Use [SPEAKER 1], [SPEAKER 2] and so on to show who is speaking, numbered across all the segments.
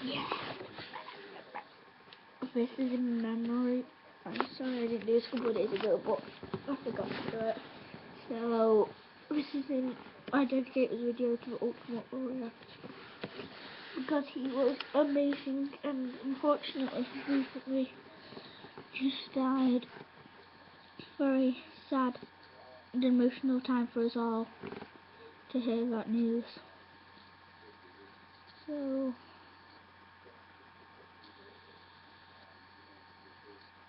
[SPEAKER 1] Yeah. This is in memory. I'm sorry I didn't do this a couple of days ago, but I forgot to do it. So, this is in. I dedicate this video to the Ultimate Warrior because he was amazing, and unfortunately, he recently just died. Very sad and emotional time for us all to hear that news. So,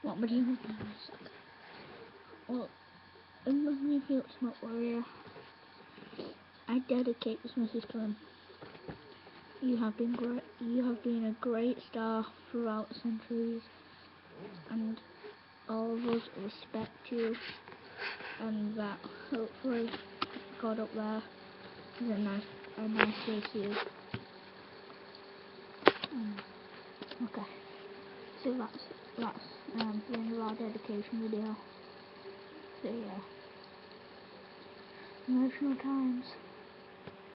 [SPEAKER 1] what am I doing with this? Well, in memory of the Ultimate Warrior, I dedicate this message to him. You have been great. You have been a great star throughout the centuries, and all of us respect you. And that hopefully God up there is a nice place to you. Okay, so that's the end of our dedication video. So yeah, emotional times.